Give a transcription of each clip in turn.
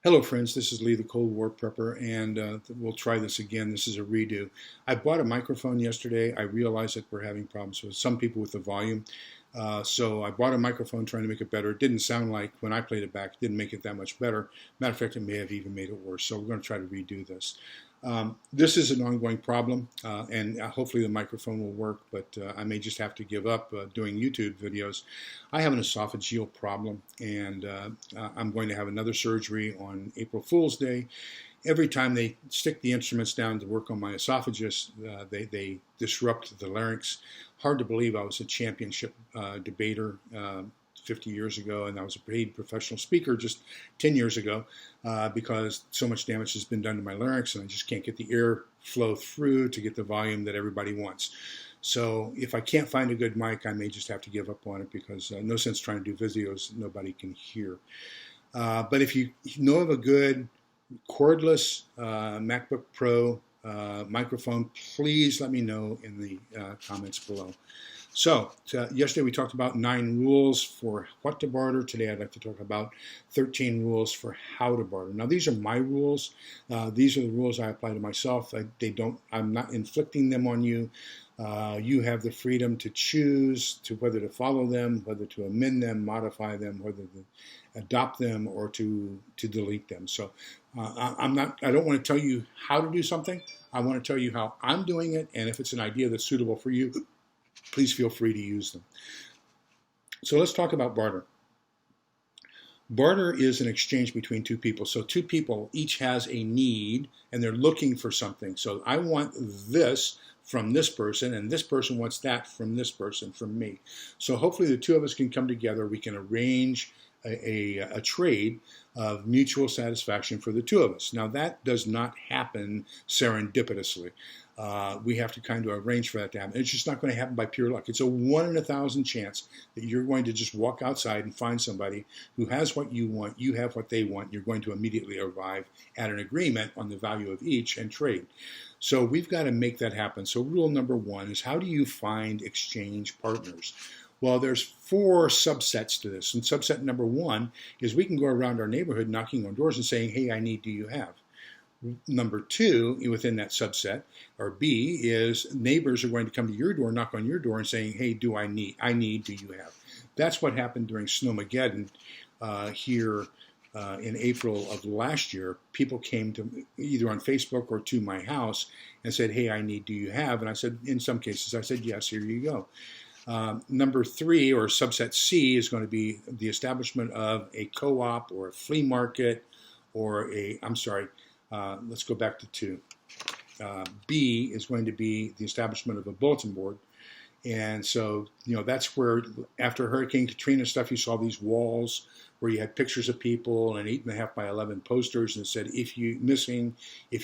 Hello friends, this is Lee the Cold War Prepper, and we'll try this again. This is a redo. I bought a microphone yesterday. I realized that we're having problems with some people with the volume. So I bought a microphone trying to make it better. It didn't sound like, when I played it back, it didn't make it that much better. Matter of fact, it may have even made it worse. So we're going to try to redo this. This is an ongoing problem, and hopefully the microphone will work, but I may just have to give up doing YouTube videos. I have an esophageal problem, and I'm going to have another surgery on April Fool's Day. Every time they stick the instruments down to work on my esophagus, they disrupt the larynx. Hard to believe I was a championship debater 50 years ago, and I was a paid professional speaker just 10 years ago because so much damage has been done to my larynx, and I just can't get the air flow through to get the volume that everybody wants. So if I can't find a good mic, I may just have to give up on it because no sense trying to do videos nobody can hear. But if you know of a good cordless MacBook Pro microphone, please let me know in the comments below. So, yesterday we talked about 9 rules for what to barter. Today I'd like to talk about 13 rules for how to barter. Now, these are my rules. These are the rules I apply to myself. I'm not inflicting them on you. You have the freedom to choose to whether to follow them, whether to amend them, modify them, whether to adopt them, or to delete them. So I don't want to tell you how to do something. I want to tell you how I'm doing it, and if it's an idea that's suitable for you, please feel free to use them. So let's talk about barter. Barter is an exchange between two people. So two people each has a need, and they're looking for something. So I want this from this person, and this person wants that from this person, from me. So hopefully the two of us can come together. We can arrange a trade of mutual satisfaction for the two of us. Now, that does not happen serendipitously. We have to kind of arrange for that to happen. It's just not going to happen by pure luck. It's a 1 in 1,000 chance that you're going to just walk outside and find somebody who has what you want, you have what they want. You're going to immediately arrive at an agreement on the value of each and trade. So we've got to make that happen. So rule number 1 is, how do you find exchange partners? Well, there's 4 subsets to this. And subset number 1 is we can go around our neighborhood knocking on doors and saying, hey, I need, do you have? Number 2 within that subset, or B, is neighbors are going to come to your door, knock on your door, and saying, hey, do I need, do you have? That's what happened during Snowmageddon here in April of last year. People came to either on Facebook or to my house and said, hey, I need, do you have? And I said, in some cases, I said, yes, here you go. Number 3, or subset C, is going to be the establishment of a co-op or a flea market, or let's go back to 2. B is going to be the establishment of a bulletin board. And so, that's where, after Hurricane Katrina stuff, you saw these walls where you had pictures of people and 8.5 by 11 posters, and it said, if you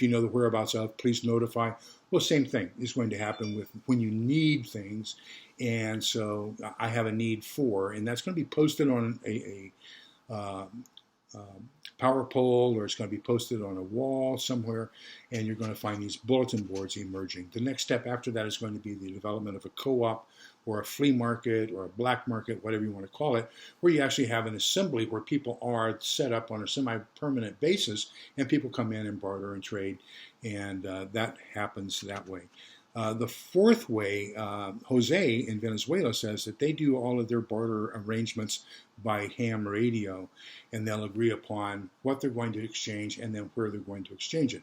know the whereabouts of, please notify. Well, same thing is going to happen with when you need things. And so I have a need for, and that's going to be posted on a power pole, or it's going to be posted on a wall somewhere, and you're going to find these bulletin boards emerging. The next step after that is going to be the development of a co-op or a flea market or a black market, whatever you want to call it, where you actually have an assembly where people are set up on a semi-permanent basis, and people come in and barter and trade, and that happens that way. The 4th way, Jose in Venezuela says that they do all of their barter arrangements by ham radio, and they'll agree upon what they're going to exchange and then where they're going to exchange it.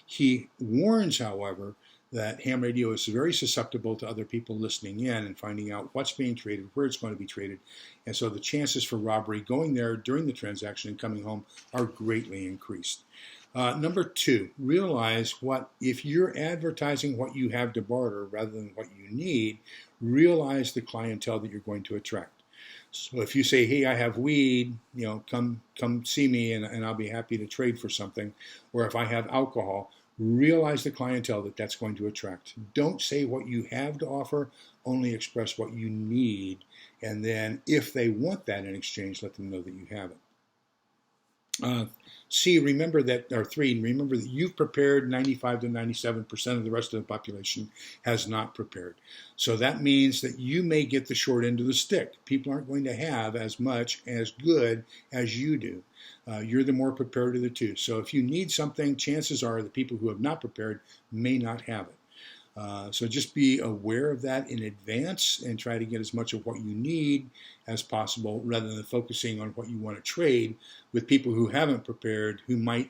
He warns, however, that ham radio is very susceptible to other people listening in and finding out what's being traded, where it's going to be traded, and so the chances for robbery going there during the transaction and coming home are greatly increased. Number 2, realize if you're advertising what you have to barter rather than what you need, realize the clientele that you're going to attract. So if you say, hey, I have weed, come see me and I'll be happy to trade for something, or if I have alcohol, realize the clientele that's going to attract. Don't say what you have to offer, only express what you need, and then if they want that in exchange, let them know that you have it. Uh, C, remember that, or 3, remember that you've prepared. 95 to 97% of the rest of the population has not prepared. So that means that you may get the short end of the stick. People aren't going to have as much as good as you do. You're the more prepared of the two. So if you need something, chances are the people who have not prepared may not have it. So just be aware of that in advance and try to get as much of what you need as possible rather than focusing on what you want to trade with people who haven't prepared, who might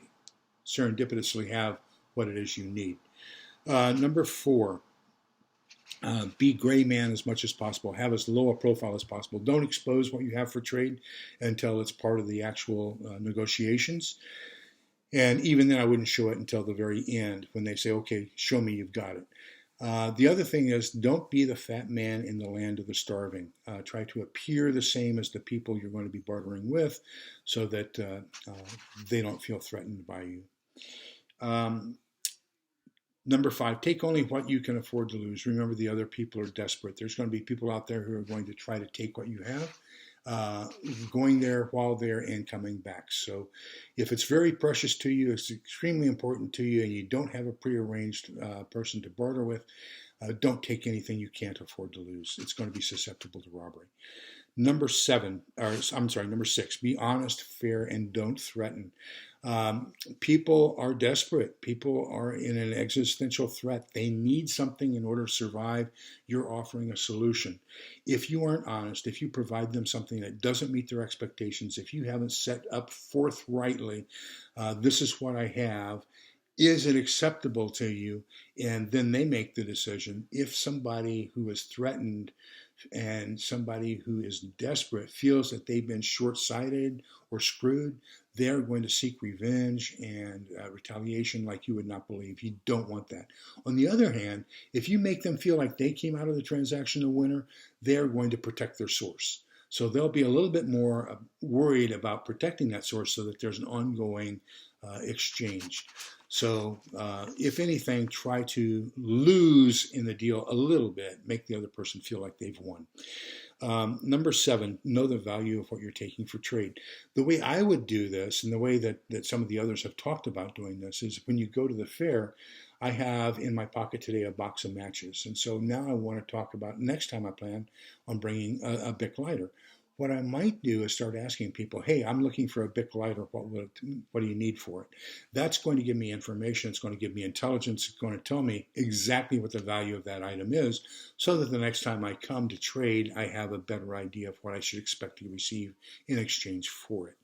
serendipitously have what it is you need. Number 4, be gray man as much as possible. Have as low a profile as possible. Don't expose what you have for trade until it's part of the actual negotiations. And even then, I wouldn't show it until the very end when they say, okay, show me you've got it. The other thing is, don't be the fat man in the land of the starving. Try to appear the same as the people you're going to be bartering with so that they don't feel threatened by you. Number 5, take only what you can afford to lose. Remember, the other people are desperate. There's going to be people out there who are going to try to take what you have. Going there, while there, and coming back. So if it's very precious to you, it's extremely important to you, and you don't have a prearranged person to barter with, don't take anything you can't afford to lose. It's going to be susceptible to robbery. Number 6, be honest, fair, and don't threaten. People are desperate. People are in an existential threat. They need something in order to survive. You're offering a solution. If you aren't honest, if you provide them something that doesn't meet their expectations, if you haven't set up forthrightly, this is what I have, is it acceptable to you? And then they make the decision. If somebody who is threatened and somebody who is desperate feels that they've been short-sighted or screwed, they're going to seek revenge and retaliation like you would not believe. You don't want that. On the other hand, if you make them feel like they came out of the transaction a winner, they're going to protect their source. So they'll be a little bit more worried about protecting that source so that there's an ongoing exchange. So if anything, try to lose in the deal a little bit, make the other person feel like they've won. Number 7, know the value of what you're taking for trade. The way I would do this, and the way that some of the others have talked about doing this, is when you go to the fair, I have in my pocket today a box of matches. And so now I want to talk about, next time I plan on bringing a Bic lighter. What I might do is start asking people, hey, I'm looking for a Bic lighter. What do you need for it? That's going to give me information. It's going to give me intelligence. It's going to tell me exactly what the value of that item is so that the next time I come to trade, I have a better idea of what I should expect to receive in exchange for it.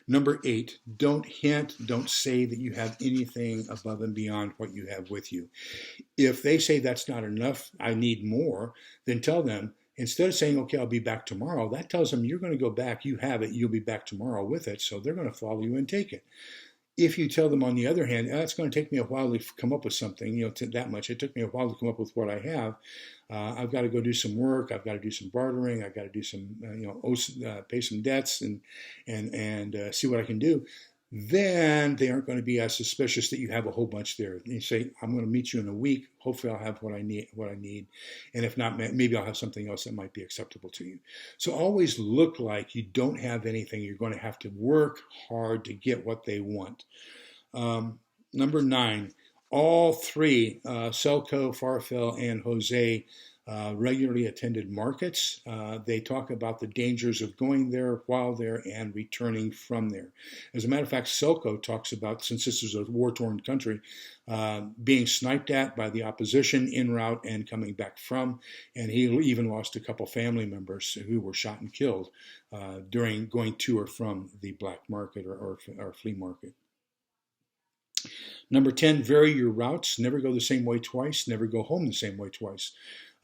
Number 8, don't hint, don't say that you have anything above and beyond what you have with you. If they say that's not enough, I need more, then tell them, instead of saying, okay, I'll be back tomorrow, that tells them you're going to go back, you have it, you'll be back tomorrow with it, so they're going to follow you and take it. If you tell them, on the other hand, it's going to take me a while to come up with something, that much. It took me a while to come up with what I have. I've got to go do some work. I've got to do some bartering. I've got to do some, pay some debts and see what I can do. Then they aren't going to be as suspicious that you have a whole bunch there. You say, I'm going to meet you in a week. Hopefully I'll have what I need. And if not, maybe I'll have something else that might be acceptable to you. So always look like you don't have anything. You're going to have to work hard to get what they want. Number 9, all 3, Selco, Farfel, and Jose, regularly attended markets. They talk about the dangers of going there, while there, and returning from there. As a matter of fact, Selco talks about, since this is a war-torn country, being sniped at by the opposition en route and coming back from, and he even lost a couple family members who were shot and killed during going to or from the black market or flea market. Number 10, vary your routes. Never go the same way twice. Never go home the same way twice.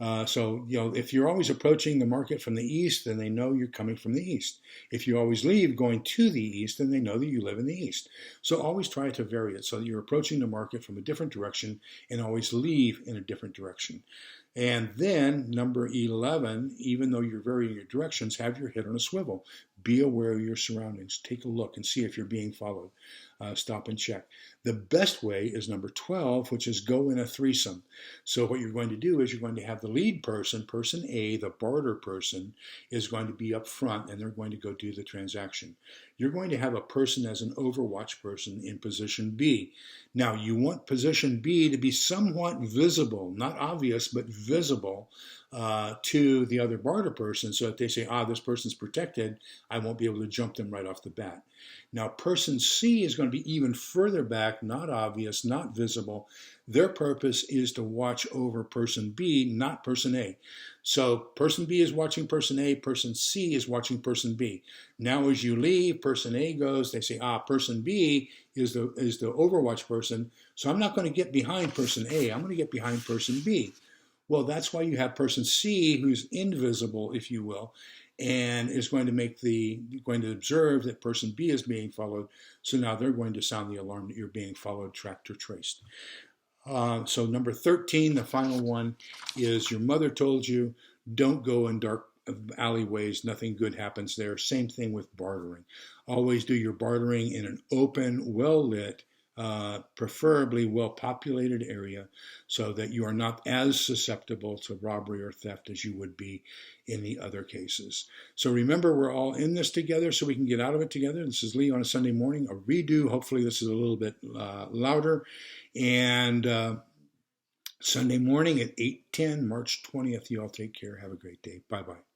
So if you're always approaching the market from the east, then they know you're coming from the east. If you always leave going to the east, then they know that you live in the east. So always try to vary it so that you're approaching the market from a different direction and always leave in a different direction. And then number 11, even though you're varying your directions, have your head on a swivel. Be aware of your surroundings. Take a look and see if you're being followed. Stop and check. The best way is number 12, which is go in a threesome. So what you're going to do is you're going to have the lead person, person A, the barter person, is going to be up front, and they're going to go do the transaction. you're going to have a person as an overwatch person in position B. Now, you want position B to be somewhat visible, not obvious, but visible to the other barter person, so that they say, this person's protected, I won't be able to jump them right off the bat. Now, person C is going to be even further back, not obvious, not visible. Their purpose is to watch over person B, not person A. So person B is watching person A, person C is watching person B. Now as you leave, person A goes, they say, person B is the overwatch person, so I'm not going to get behind person A, I'm going to get behind person B. Well, that's why you have person C, who's invisible, if you will, and is going to observe that person B is being followed. So now they're going to sound the alarm that you're being followed, tracked, or traced. So number 13, the final one, is your mother told you, don't go in dark alleyways, nothing good happens there. Same thing with bartering. Always do your bartering in an open, well-lit, preferably well-populated area, so that you are not as susceptible to robbery or theft as you would be in the other cases. So remember, we're all in this together, so we can get out of it together. This is Lee on a Sunday morning, a redo. Hopefully this is a little bit louder. And Sunday morning at 8:10, March 20th. You all take care. Have a great day. Bye-bye.